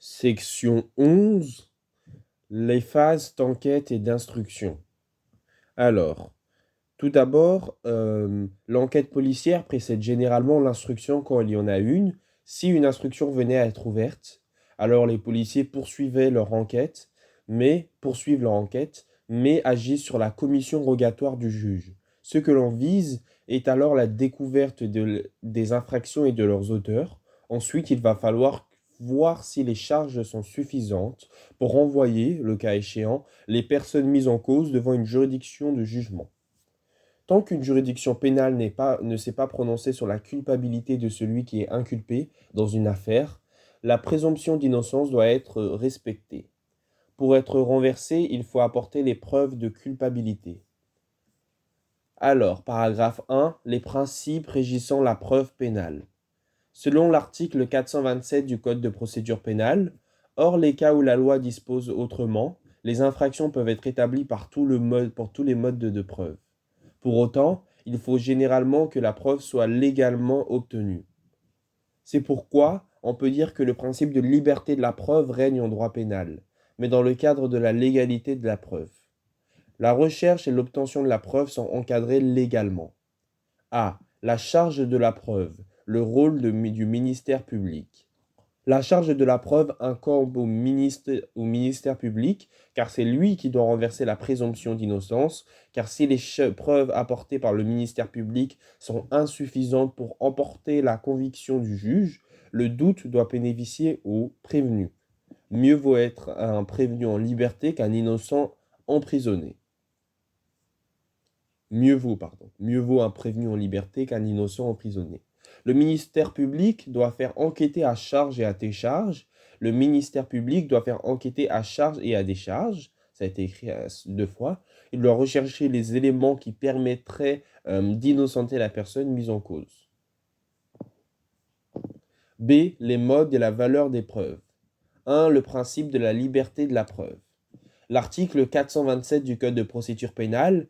Section 11. Les phases d'enquête et d'instruction. Alors, tout d'abord, l'enquête policière précède généralement l'instruction quand il y en a une. Si une instruction venait à être ouverte, alors les policiers poursuivent leur enquête, mais agissent sur la commission rogatoire du juge. Ce que l'on vise est alors la découverte des infractions et de leurs auteurs. Ensuite, il va falloir voir si les charges sont suffisantes pour renvoyer, le cas échéant, les personnes mises en cause devant une juridiction de jugement. Tant qu'une juridiction pénale ne s'est pas prononcée sur la culpabilité de celui qui est inculpé dans une affaire, la présomption d'innocence doit être respectée. Pour être renversée, il faut apporter les preuves de culpabilité. Alors, paragraphe 1, les principes régissant la preuve pénale. Selon l'article 427 du Code de procédure pénale, hors les cas où la loi dispose autrement, les infractions peuvent être établies pour tous les modes de preuve. Pour autant, il faut généralement que la preuve soit légalement obtenue. C'est pourquoi on peut dire que le principe de liberté de la preuve règne en droit pénal, mais dans le cadre de la légalité de la preuve. La recherche et l'obtention de la preuve sont encadrées légalement. A. La charge de la preuve, le rôle du ministère public. La charge de la preuve incombe au ministère public, car c'est lui qui doit renverser la présomption d'innocence, car si les preuves apportées par le ministère public sont insuffisantes pour emporter la conviction du juge, le doute doit bénéficier au prévenu. Mieux vaut être un prévenu en liberté qu'un innocent emprisonné. Mieux vaut un prévenu en liberté qu'un innocent emprisonné. Le ministère public doit faire enquêter à charge et à décharge. Le ministère public doit faire enquêter à charge et à décharge. Ça a été écrit 2 fois. Il doit rechercher les éléments qui permettraient d'innocenter la personne mise en cause. B. Les modes et la valeur des preuves. 1. Le principe de la liberté de la preuve. L'article 427 du Code de procédure pénale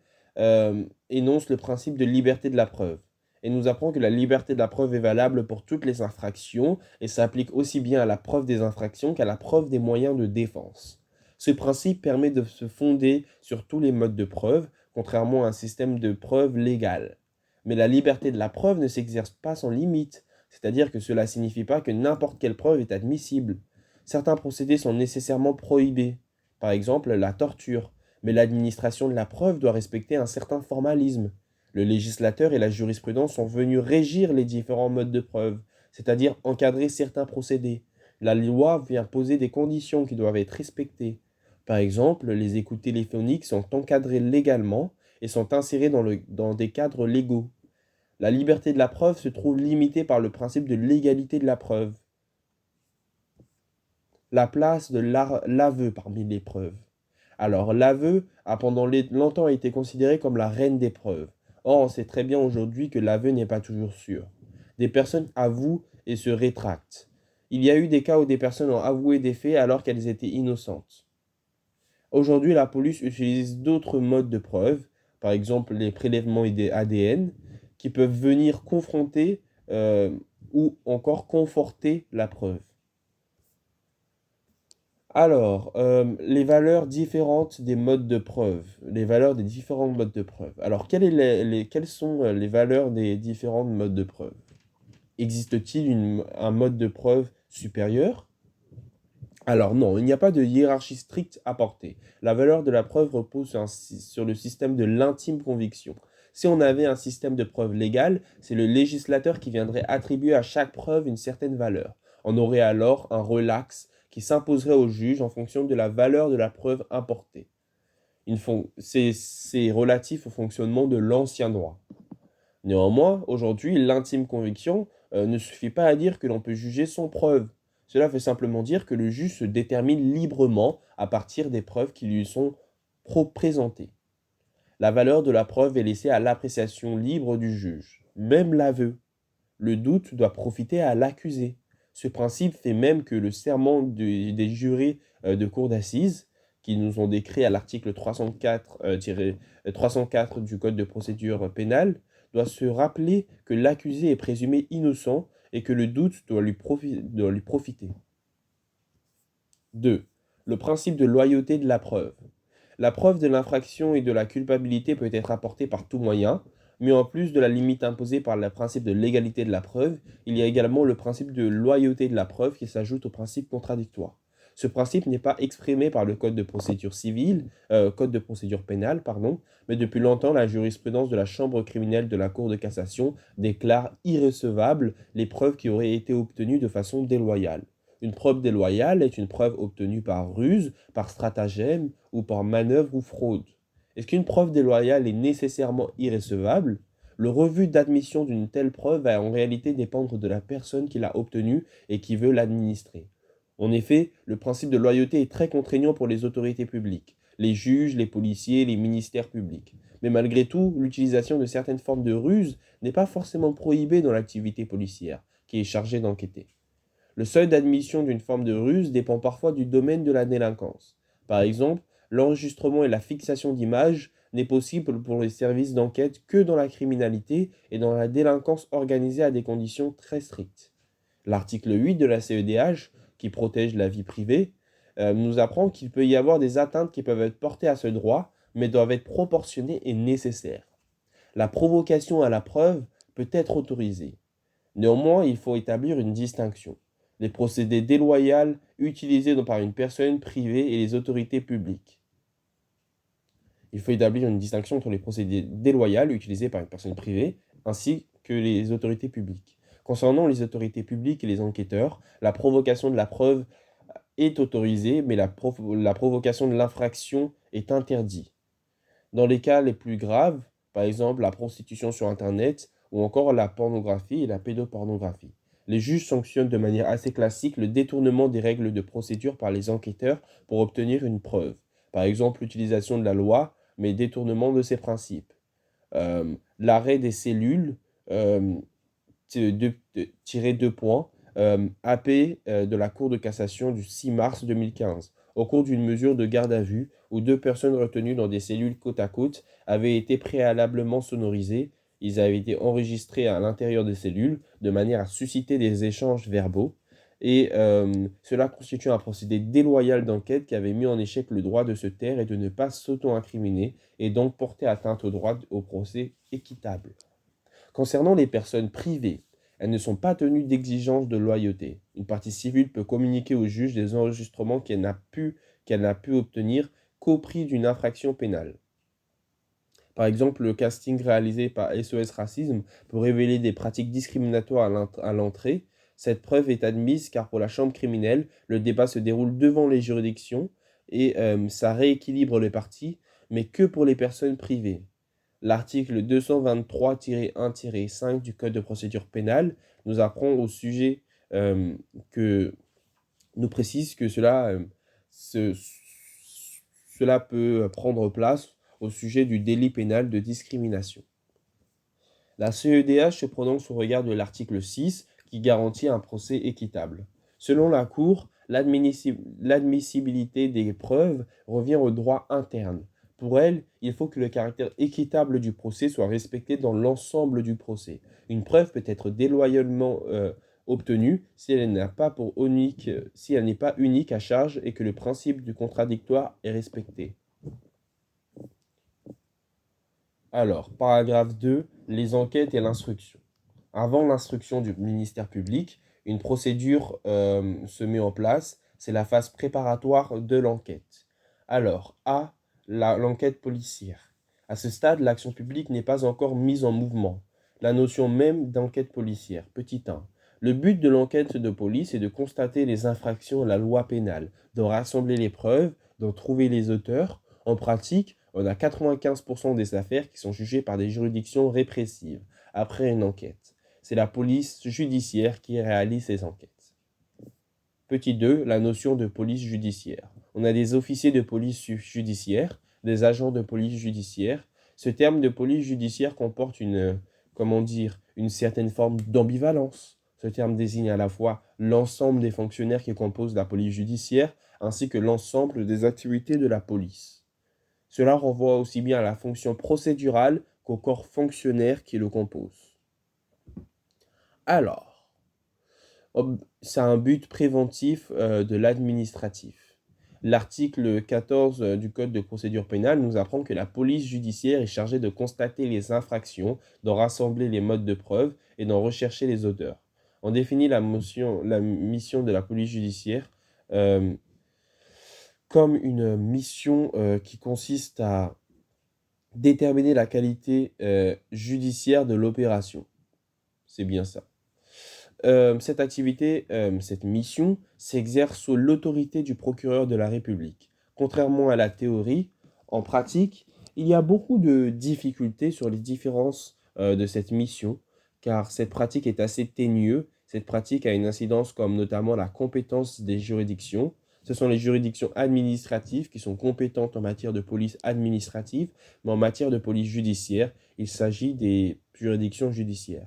énonce le principe de liberté de la preuve et nous apprend que la liberté de la preuve est valable pour toutes les infractions et s'applique aussi bien à la preuve des infractions qu'à la preuve des moyens de défense. Ce principe permet de se fonder sur tous les modes de preuve, contrairement à un système de preuve légal. Mais la liberté de la preuve ne s'exerce pas sans limite, c'est-à-dire que cela ne signifie pas que n'importe quelle preuve est admissible. Certains procédés sont nécessairement prohibés, par exemple la torture, mais l'administration de la preuve doit respecter un certain formalisme. Le législateur et la jurisprudence sont venus régir les différents modes de preuve, c'est-à-dire encadrer certains procédés. La loi vient poser des conditions qui doivent être respectées. Par exemple, les écoutes téléphoniques sont encadrées légalement et sont insérées dans des cadres légaux. La liberté de la preuve se trouve limitée par le principe de l'égalité de la preuve. La place de l'aveu parmi les preuves. Alors, l'aveu a pendant longtemps été considéré comme la reine des preuves. Or, on sait très bien aujourd'hui que l'aveu n'est pas toujours sûr. Des personnes avouent et se rétractent. Il y a eu des cas où des personnes ont avoué des faits alors qu'elles étaient innocentes. Aujourd'hui, la police utilise d'autres modes de preuve, par exemple les prélèvements ADN, qui peuvent venir confronter ou encore conforter la preuve. Alors, les valeurs différentes des modes de preuve, les valeurs des différents modes de preuve. Alors, quelles sont les valeurs des différents modes de preuve? Existe-t-il un mode de preuve supérieur? Alors non, il n'y a pas de hiérarchie stricte à porter. La valeur de la preuve repose sur le système de l'intime conviction. Si on avait un système de preuve légale, c'est le législateur qui viendrait attribuer à chaque preuve une certaine valeur. On aurait alors un relax qui s'imposerait au juge en fonction de la valeur de la preuve importée. C'est relatif au fonctionnement de l'ancien droit. Néanmoins, aujourd'hui, l'intime conviction ne suffit pas à dire que l'on peut juger sans preuve. Cela veut simplement dire que le juge se détermine librement à partir des preuves qui lui sont présentées. La valeur de la preuve est laissée à l'appréciation libre du juge, même l'aveu. Le doute doit profiter à l'accusé. Ce principe fait même que le serment des jurés de cour d'assises, qui nous ont décrit à l'article 304 du Code de procédure pénale, doit se rappeler que l'accusé est présumé innocent et que le doute doit lui profiter. 2. Le principe de loyauté de la preuve. La preuve de l'infraction et de la culpabilité peut être apportée par tout moyen, mais en plus de la limite imposée par le principe de légalité de la preuve, il y a également le principe de loyauté de la preuve qui s'ajoute au principe contradictoire. Ce principe n'est pas exprimé par le code de procédure pénale, pardon, mais depuis longtemps la jurisprudence de la chambre criminelle de la Cour de cassation déclare irrecevables les preuves qui auraient été obtenues de façon déloyale. Une preuve déloyale est une preuve obtenue par ruse, par stratagème ou par manœuvre ou fraude. Est-ce qu'une preuve déloyale est nécessairement irrécevable? Le refus d'admission d'une telle preuve va en réalité dépendre de la personne qui l'a obtenue et qui veut l'administrer. En effet, le principe de loyauté est très contraignant pour les autorités publiques, les juges, les policiers, les ministères publics. Mais malgré tout, l'utilisation de certaines formes de ruse n'est pas forcément prohibée dans l'activité policière, qui est chargée d'enquêter. Le seuil d'admission d'une forme de ruse dépend parfois du domaine de la délinquance. Par exemple, l'enregistrement et la fixation d'images n'est possible pour les services d'enquête que dans la criminalité et dans la délinquance organisée à des conditions très strictes. L'article 8 de la CEDH, qui protège la vie privée, nous apprend qu'il peut y avoir des atteintes qui peuvent être portées à ce droit, mais doivent être proportionnées et nécessaires. La provocation à la preuve peut être autorisée. Néanmoins, il faut établir une distinction. Les procédés déloyaux utilisés par une personne privée et les autorités publiques. Il faut établir une distinction entre les procédés déloyaux utilisés par une personne privée ainsi que les autorités publiques. Concernant les autorités publiques et les enquêteurs, la provocation de la preuve est autorisée, mais la provocation de l'infraction est interdite. Dans les cas les plus graves, par exemple la prostitution sur Internet ou encore la pornographie et la pédopornographie, les juges sanctionnent de manière assez classique le détournement des règles de procédure par les enquêteurs pour obtenir une preuve. Par exemple, l'utilisation de la loi, mais détournement de ses principes. L'arrêt des cellules, tiré 2 points, AP de la Cour de cassation du 6 mars 2015. Au cours d'une mesure de garde à vue, où deux personnes retenues dans des cellules côte à côte avaient été préalablement sonorisées, ils avaient été enregistrés à l'intérieur des cellules de manière à susciter des échanges verbaux. Et cela constitue un procédé déloyal d'enquête qui avait mis en échec le droit de se taire et de ne pas s'auto-incriminer, et donc porter atteinte au droit au procès équitable. Concernant les personnes privées, elles ne sont pas tenues d'exigences de loyauté. Une partie civile peut communiquer au juge des enregistrements qu'elle n'a pu obtenir qu'au prix d'une infraction pénale. Par exemple, le casting réalisé par SOS Racisme peut révéler des pratiques discriminatoires à l'entrée. Cette preuve est admise car pour la chambre criminelle, le débat se déroule devant les juridictions et ça rééquilibre les parties, mais que pour les personnes privées. L'article 223-1-5 du Code de procédure pénale nous apprend au sujet que nous précise que cela peut prendre place au sujet du délit pénal de discrimination. La CEDH se prononce au regard de l'article 6 qui garantit un procès équitable. Selon la Cour, l'admissibilité des preuves revient au droit interne. Pour elle, il faut que le caractère équitable du procès soit respecté dans l'ensemble du procès. Une preuve peut être déloyalement obtenue si elle n'est pas unique à charge et que le principe du contradictoire est respecté. Alors, paragraphe 2, les enquêtes et l'instruction. Avant l'instruction du ministère public, une procédure se met en place. C'est la phase préparatoire de l'enquête. Alors, A, l'enquête policière. À ce stade, l'action publique n'est pas encore mise en mouvement. La notion même d'enquête policière. Petit 1. Le but de l'enquête de police est de constater les infractions à la loi pénale, de rassembler les preuves, d'en trouver les auteurs. En pratique, on a 95% des affaires qui sont jugées par des juridictions répressives après une enquête. C'est la police judiciaire qui réalise ces enquêtes. Petit 2, la notion de police judiciaire. On a des officiers de police judiciaire, des agents de police judiciaire. Ce terme de police judiciaire comporte une certaine forme d'ambivalence. Ce terme désigne à la fois l'ensemble des fonctionnaires qui composent la police judiciaire, ainsi que l'ensemble des activités de la police. Cela renvoie aussi bien à la fonction procédurale qu'au corps fonctionnaire qui le compose. Alors, Ça a un but préventif de l'administratif. L'article 14 du Code de procédure pénale nous apprend que la police judiciaire est chargée de constater les infractions, d'en rassembler les modes de preuve et d'en rechercher les auteurs. On définit la mission de la police judiciaire euh, comme une mission qui consiste à déterminer la qualité judiciaire de l'opération. C'est bien ça. Cette activité, cette mission s'exerce sous l'autorité du procureur de la République. Contrairement à la théorie, en pratique, il y a beaucoup de difficultés sur les différences de cette mission, car cette pratique est assez ténueuse. Cette pratique a une incidence comme notamment la compétence des juridictions. Ce sont les juridictions administratives qui sont compétentes en matière de police administrative, mais en matière de police judiciaire, il s'agit des juridictions judiciaires.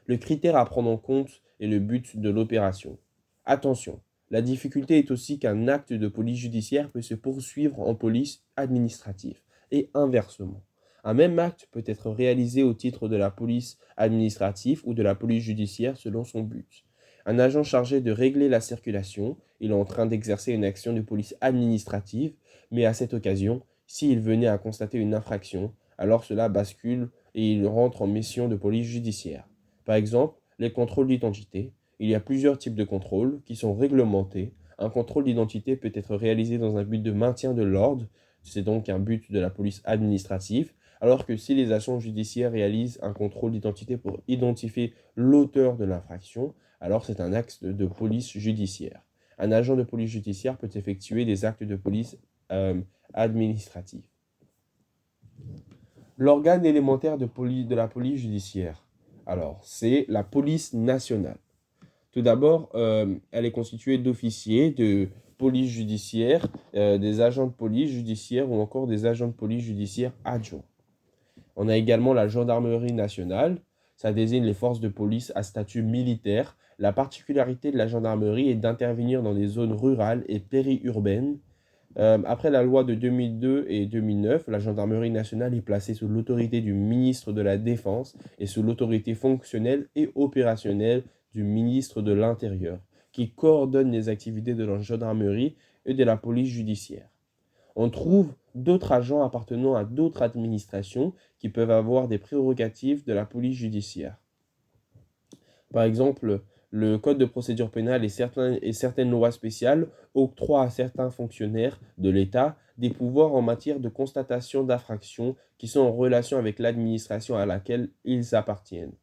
Le critère à prendre en compte est le but de l'opération. Attention, la difficulté est aussi qu'un acte de police judiciaire peut se poursuivre en police administrative, et inversement. Un même acte peut être réalisé au titre de la police administrative ou de la police judiciaire selon son but. Un agent chargé de régler la circulation, il est en train d'exercer une action de police administrative, mais à cette occasion, s'il venait à constater une infraction, alors cela bascule et il rentre en mission de police judiciaire. Par exemple, les contrôles d'identité. Il y a plusieurs types de contrôles qui sont réglementés. Un contrôle d'identité peut être réalisé dans un but de maintien de l'ordre, c'est donc un but de la police administrative, alors que si les agents judiciaires réalisent un contrôle d'identité pour identifier l'auteur de l'infraction, alors c'est un acte de police judiciaire. Un agent de police judiciaire peut effectuer des actes de police administrative. L'organe élémentaire de la police judiciaire. Alors, c'est la police nationale. Tout d'abord, elle est constituée d'officiers de police judiciaire, des agents de police judiciaire ou encore des agents de police judiciaire adjoints. On a également la gendarmerie nationale. Ça désigne les forces de police à statut militaire. La particularité de la gendarmerie est d'intervenir dans des zones rurales et périurbaines. Après la loi de 2002 et 2009, la gendarmerie nationale est placée sous l'autorité du ministre de la Défense et sous l'autorité fonctionnelle et opérationnelle du ministre de l'Intérieur, qui coordonne les activités de la gendarmerie et de la police judiciaire. On trouve d'autres agents appartenant à d'autres administrations qui peuvent avoir des prérogatives de la police judiciaire. Par exemple, le Code de procédure pénale et certaines lois spéciales octroient à certains fonctionnaires de l'État des pouvoirs en matière de constatation d'infractions qui sont en relation avec l'administration à laquelle ils appartiennent.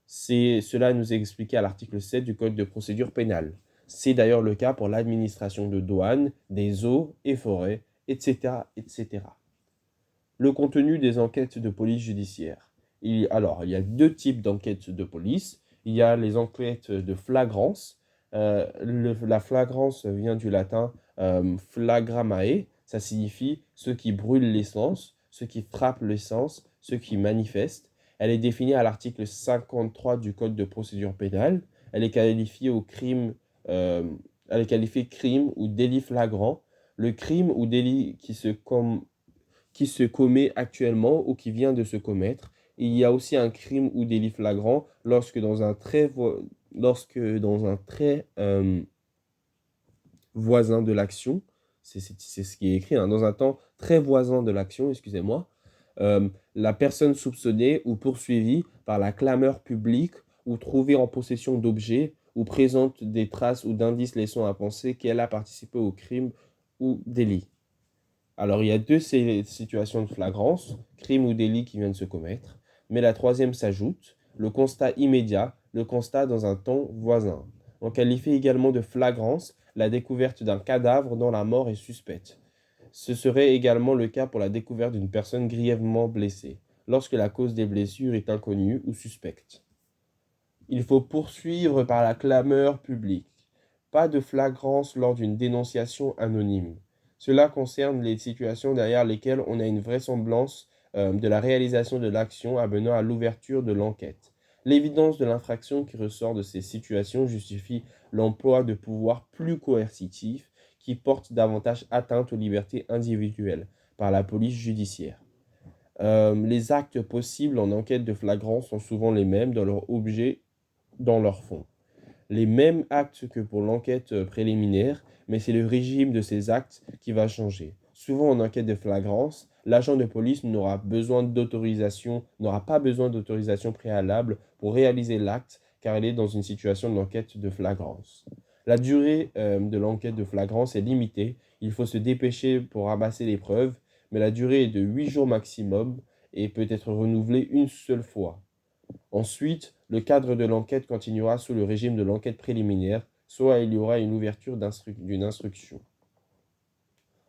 Cela nous est expliqué à l'article 7 du Code de procédure pénale. C'est d'ailleurs le cas pour l'administration de douane, des eaux et forêts, etc., etc. Le contenu des enquêtes de police judiciaire. Alors, il y a deux types d'enquêtes de police. Il y a les enquêtes de flagrance. La flagrance vient du latin flagramae. Ça signifie ceux qui brûlent l'essence, ceux qui frappent l'essence, ceux qui manifestent. Elle est définie à l'article 53 du Code de procédure pénale. Elle est qualifiée euh, elle est qualifiée crime ou délit flagrant. Le crime ou délit qui se commet actuellement ou qui vient de se commettre. Il y a aussi un crime ou délit flagrant lorsque dans un trait voisin de l'action, c'est ce qui est écrit, hein, dans un temps très voisin de l'action, excusez-moi, la personne soupçonnée ou poursuivie par la clameur publique ou trouvée en possession d'objets ou présente des traces ou d'indices laissant à penser qu'elle a participé au crime ou délit. Alors, il y a deux situations de flagrance, crime ou délit qui viennent de se commettre, mais la troisième s'ajoute, le constat immédiat, le constat dans un temps voisin. On qualifie également de flagrance la découverte d'un cadavre dont la mort est suspecte. Ce serait également le cas pour la découverte d'une personne grièvement blessée, lorsque la cause des blessures est inconnue ou suspecte. Il faut poursuivre par la clameur publique. Pas de flagrance lors d'une dénonciation anonyme. Cela concerne les situations derrière lesquelles on a une vraisemblance de la réalisation de l'action amenant à l'ouverture de l'enquête. L'évidence de l'infraction qui ressort de ces situations justifie l'emploi de pouvoirs plus coercitifs qui portent davantage atteinte aux libertés individuelles par la police judiciaire. Les actes possibles en enquête de flagrance sont souvent les mêmes dans leur objet, dans leur fond. les mêmes actes que pour l'enquête préliminaire, mais c'est le régime de ces actes qui va changer. Souvent en enquête de flagrance, l'agent de police n'aura pas besoin d'autorisation préalable pour réaliser l'acte car il est dans une situation d'enquête de flagrance. La durée de l'enquête de flagrance est limitée, il faut se dépêcher pour ramasser les preuves, mais la durée est de 8 jours maximum et peut être renouvelée une seule fois. Ensuite, le cadre de l'enquête continuera sous le régime de l'enquête préliminaire, soit il y aura une ouverture d'une instruction.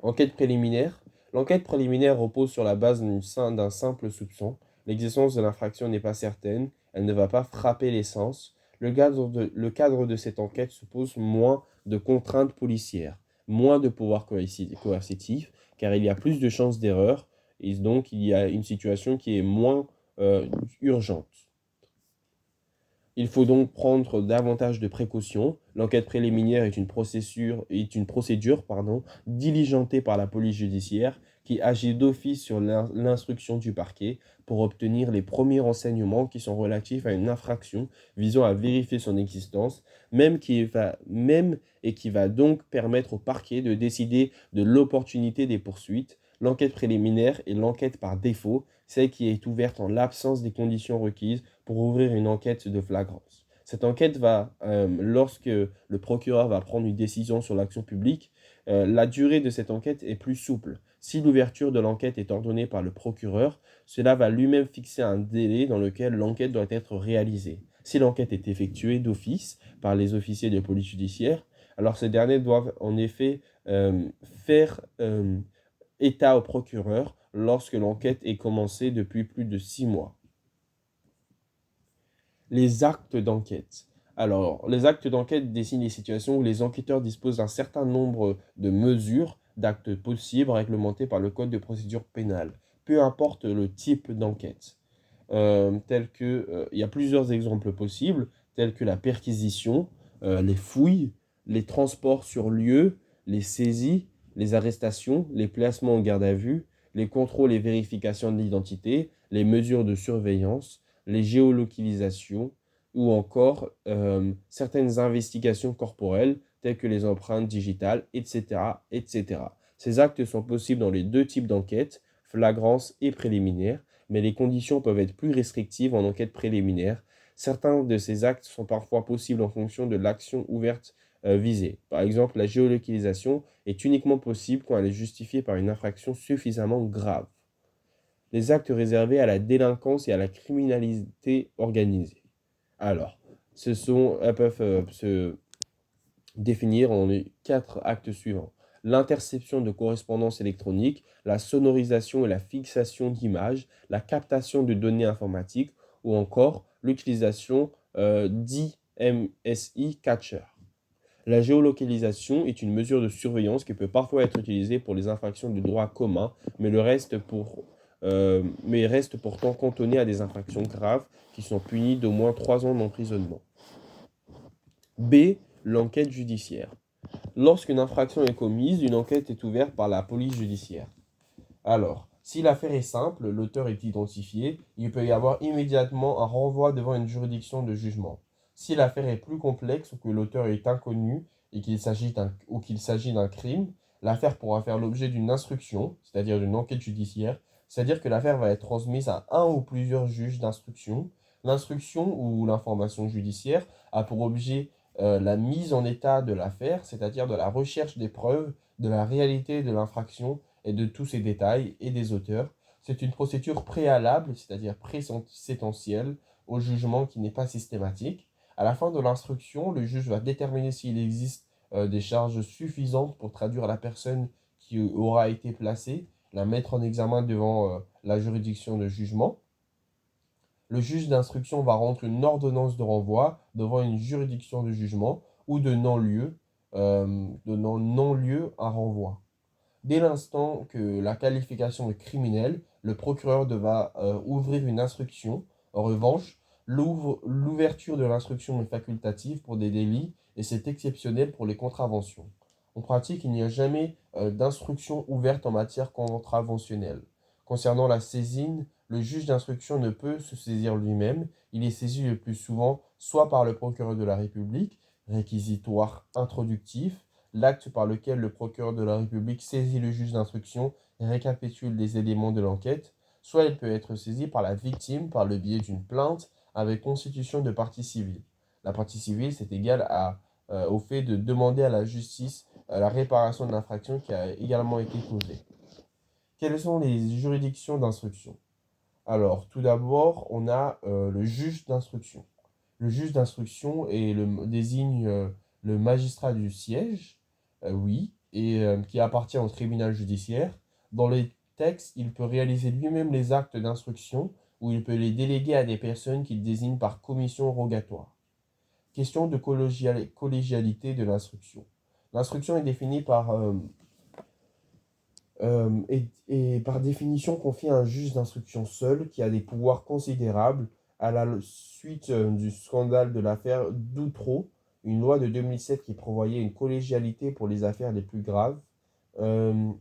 Enquête préliminaire. L'enquête préliminaire repose sur la base d'un simple soupçon. L'existence de l'infraction n'est pas certaine, elle ne va pas frapper l'essence. Le cadre de cette enquête suppose moins de contraintes policières, moins de pouvoir coercitif, car il y a plus de chances d'erreur, et donc il y a une situation qui est moins urgente. Il faut donc prendre davantage de précautions. L'enquête préliminaire est une procédure diligentée par la police judiciaire qui agit d'office sur l'instruction du parquet pour obtenir les premiers renseignements qui sont relatifs à une infraction visant à vérifier son existence, même et qui va donc permettre au parquet de décider de l'opportunité des poursuites. L'enquête préliminaire est l'enquête par défaut, celle qui est ouverte en l'absence des conditions requises pour ouvrir une enquête de flagrance. Cette enquête lorsque le procureur va prendre une décision sur l'action publique, la durée de cette enquête est plus souple. Si l'ouverture de l'enquête est ordonnée par le procureur, cela va lui-même fixer un délai dans lequel l'enquête doit être réalisée. Si l'enquête est effectuée d'office par les officiers de police judiciaire, alors ces derniers doivent en effet faire état au procureur lorsque l'enquête est commencée depuis plus de 6 mois. Les actes d'enquête. Alors, les actes d'enquête dessinent les situations où les enquêteurs disposent d'un certain nombre de mesures d'actes possibles réglementés par le Code de procédure pénale, peu importe le type d'enquête. Il y a plusieurs exemples possibles, tels que la perquisition, les fouilles, les transports sur lieu, les saisies, les arrestations, les placements en garde à vue, les contrôles et vérifications de l'identité, les mesures de surveillance, les géolocalisations ou encore certaines investigations corporelles telles que les empreintes digitales, etc., etc. Ces actes sont possibles dans les deux types d'enquêtes, flagrance et préliminaire, mais les conditions peuvent être plus restrictives en enquête préliminaire. Certains de ces actes sont parfois possibles en fonction de l'action ouverte visée. Par exemple, la géolocalisation est uniquement possible quand elle est justifiée par une infraction suffisamment grave. Les actes réservés à la délinquance et à la criminalité organisée. Alors, elles peuvent se définir en les 4 actes suivants. L'interception de correspondance électronique, la sonorisation et la fixation d'images, la captation de données informatiques ou encore l'utilisation d'IMSI Catcher. La géolocalisation est une mesure de surveillance qui peut parfois être utilisée pour les infractions de droit commun, mais reste pourtant cantonnée à des infractions graves qui sont punies d'au moins 3 ans d'emprisonnement. B. L'enquête judiciaire. Lorsqu'une infraction est commise, une enquête est ouverte par la police judiciaire. Alors, si l'affaire est simple, l'auteur est identifié, il peut y avoir immédiatement un renvoi devant une juridiction de jugement. Si l'affaire est plus complexe ou que l'auteur est inconnu et qu'il s'agit d'un crime, l'affaire pourra faire l'objet d'une instruction, c'est-à-dire d'une enquête judiciaire, c'est-à-dire que l'affaire va être transmise à un ou plusieurs juges d'instruction. L'instruction ou l'information judiciaire a pour objet la mise en état de l'affaire, c'est-à-dire de la recherche des preuves, de la réalité de l'infraction et de tous ses détails et des auteurs. C'est une procédure préalable, c'est-à-dire préséquentielle, au jugement qui n'est pas systématique. À la fin de l'instruction, le juge va déterminer s'il existe des charges suffisantes pour traduire la personne qui aura été placée, la mettre en examen devant la juridiction de jugement. Le juge d'instruction va rendre une ordonnance de renvoi devant une juridiction de jugement ou de non-lieu, donnant non-lieu à renvoi. Dès l'instant que la qualification est criminelle, le procureur devra ouvrir une instruction. En revanche, l'ouverture de l'instruction est facultative pour des délits et c'est exceptionnel pour les contraventions. En pratique, il n'y a jamais d'instruction ouverte en matière contraventionnelle. Concernant la saisine, le juge d'instruction ne peut se saisir lui-même. Il est saisi le plus souvent soit par le procureur de la République, réquisitoire introductif, l'acte par lequel le procureur de la République saisit le juge d'instruction et récapitule les éléments de l'enquête, soit il peut être saisi par la victime par le biais d'une plainte avec constitution de partie civile. La partie civile, c'est égal au fait de demander à la justice la réparation de l'infraction qui a également été causée. Quelles sont les juridictions d'instruction? Alors, tout d'abord, on a le juge d'instruction. Le juge d'instruction désigne le magistrat du siège, oui, et qui appartient au tribunal judiciaire. Dans les textes, il peut réaliser lui-même les actes d'instruction ou il peut les déléguer à des personnes qu'il désigne par commission rogatoire. Question de collégialité de l'instruction. L'instruction est définie et par définition confiée à un juge d'instruction seul qui a des pouvoirs considérables à la suite du scandale de l'affaire Doutreau, une loi de 2007 qui prévoyait une collégialité pour les affaires les plus graves. Euh,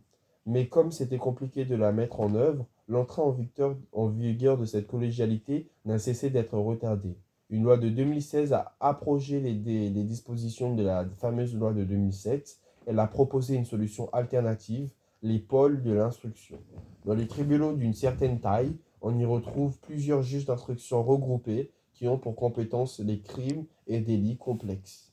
mais comme c'était compliqué de la mettre en œuvre, l'entrée en vigueur de cette collégialité n'a cessé d'être retardée. Une loi de 2016 a abrogé les dispositions de la fameuse loi de 2007. Elle a proposé une solution alternative, les pôles de l'instruction. Dans les tribunaux d'une certaine taille, on y retrouve plusieurs juges d'instruction regroupés qui ont pour compétence les crimes et délits complexes.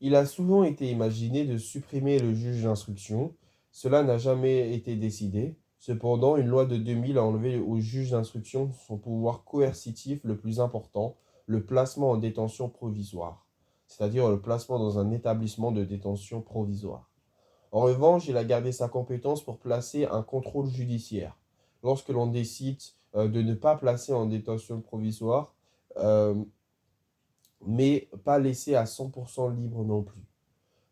Il a souvent été imaginé de supprimer le juge d'instruction. Cela n'a jamais été décidé. Cependant, une loi de 2000 a enlevé au juge d'instruction son pouvoir coercitif le plus important, le placement en détention provisoire, c'est-à-dire le placement dans un établissement de détention provisoire. En revanche, il a gardé sa compétence pour placer un contrôle judiciaire. Lorsque l'on décide de ne pas placer en détention provisoire, euh, mais pas laisser à 100% libre non plus.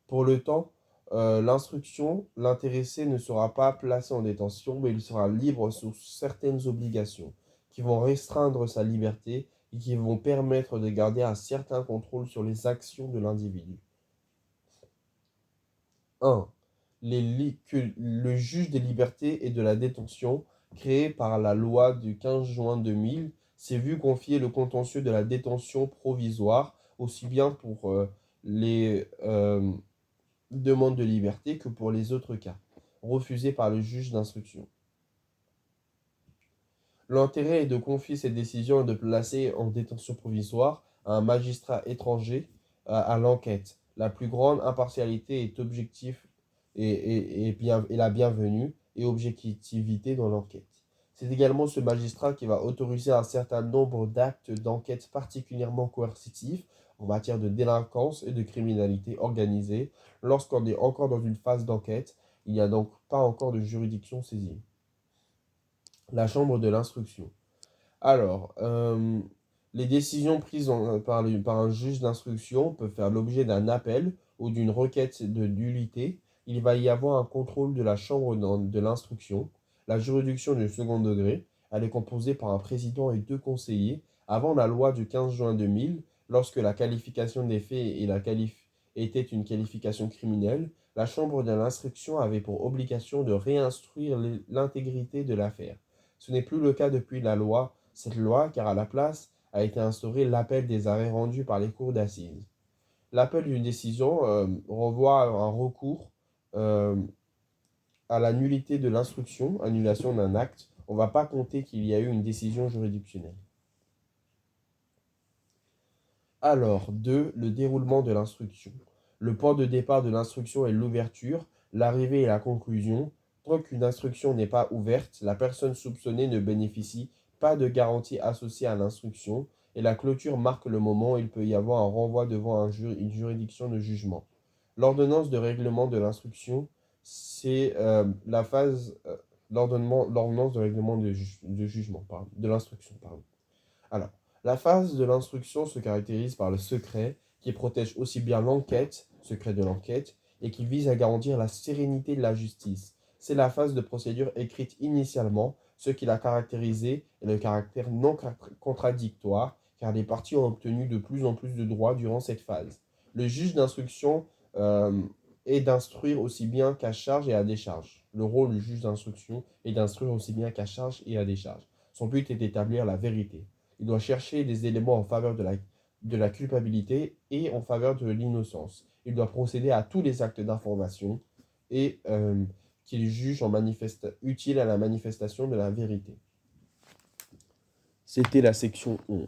Pour le temps, l'instruction, l'intéressé ne sera pas placé en détention, mais il sera libre sous certaines obligations qui vont restreindre sa liberté et qui vont permettre de garder un certain contrôle sur les actions de l'individu. 1. Le juge des libertés et de la détention, créé par la loi du 15 juin 2000, s'est vu confier le contentieux de la détention provisoire, aussi bien pour les demandes de liberté que pour les autres cas, refusés par le juge d'instruction. L'intérêt est de confier cette décision et de placer en détention provisoire à un magistrat étranger à l'enquête. La plus grande impartialité est objectif et la bienvenue et objectivité dans l'enquête. C'est également ce magistrat qui va autoriser un certain nombre d'actes d'enquête particulièrement coercitifs en matière de délinquance et de criminalité organisée. Lorsqu'on est encore dans une phase d'enquête, il n'y a donc pas encore de juridiction saisie. La chambre de l'instruction. Alors, les décisions prises par un juge d'instruction peuvent faire l'objet d'un appel ou d'une requête de nullité. Il va y avoir un contrôle de la chambre de l'instruction. La juridiction du second degré, elle est composée par un président et deux conseillers. Avant la loi du 15 juin 2000, lorsque la qualification des faits était une qualification criminelle, la chambre de l'instruction avait pour obligation de réinstruire l'intégrité de l'affaire. Ce n'est plus le cas depuis cette loi, car à la place a été instauré l'appel des arrêts rendus par les cours d'assises. L'appel d'une décision renvoie à un recours euh, à la nullité de l'instruction, annulation d'un acte. On ne va pas compter qu'il y a eu une décision juridictionnelle. Alors, 2. Le déroulement de l'instruction. Le point de départ de l'instruction est l'ouverture, l'arrivée et la conclusion. Tant qu'une instruction n'est pas ouverte, la personne soupçonnée ne bénéficie pas de garantie associée à l'instruction et la clôture marque le moment où il peut y avoir un renvoi devant une juridiction de jugement. L'ordonnance de règlement de l'instruction, c'est la phase l'ordonnance de règlement de jugement, de l'instruction, pardon. Alors, la phase de l'instruction se caractérise par le secret, qui protège aussi bien l'enquête, secret de l'enquête, et qui vise à garantir la sérénité de la justice. C'est la phase de procédure écrite initialement, ce qui l'a caractérisé est le caractère non contradictoire, car les parties ont obtenu de plus en plus de droits durant cette phase. Le juge d'instruction est d'instruire aussi bien qu'à charge et à décharge. Le rôle du juge d'instruction est d'instruire aussi bien qu'à charge et à décharge. Son but est d'établir la vérité. Il doit chercher des éléments en faveur de la culpabilité et en faveur de l'innocence. Il doit procéder à tous les actes d'information et qu'il juge utile à la manifestation de la vérité. C'était la section 11.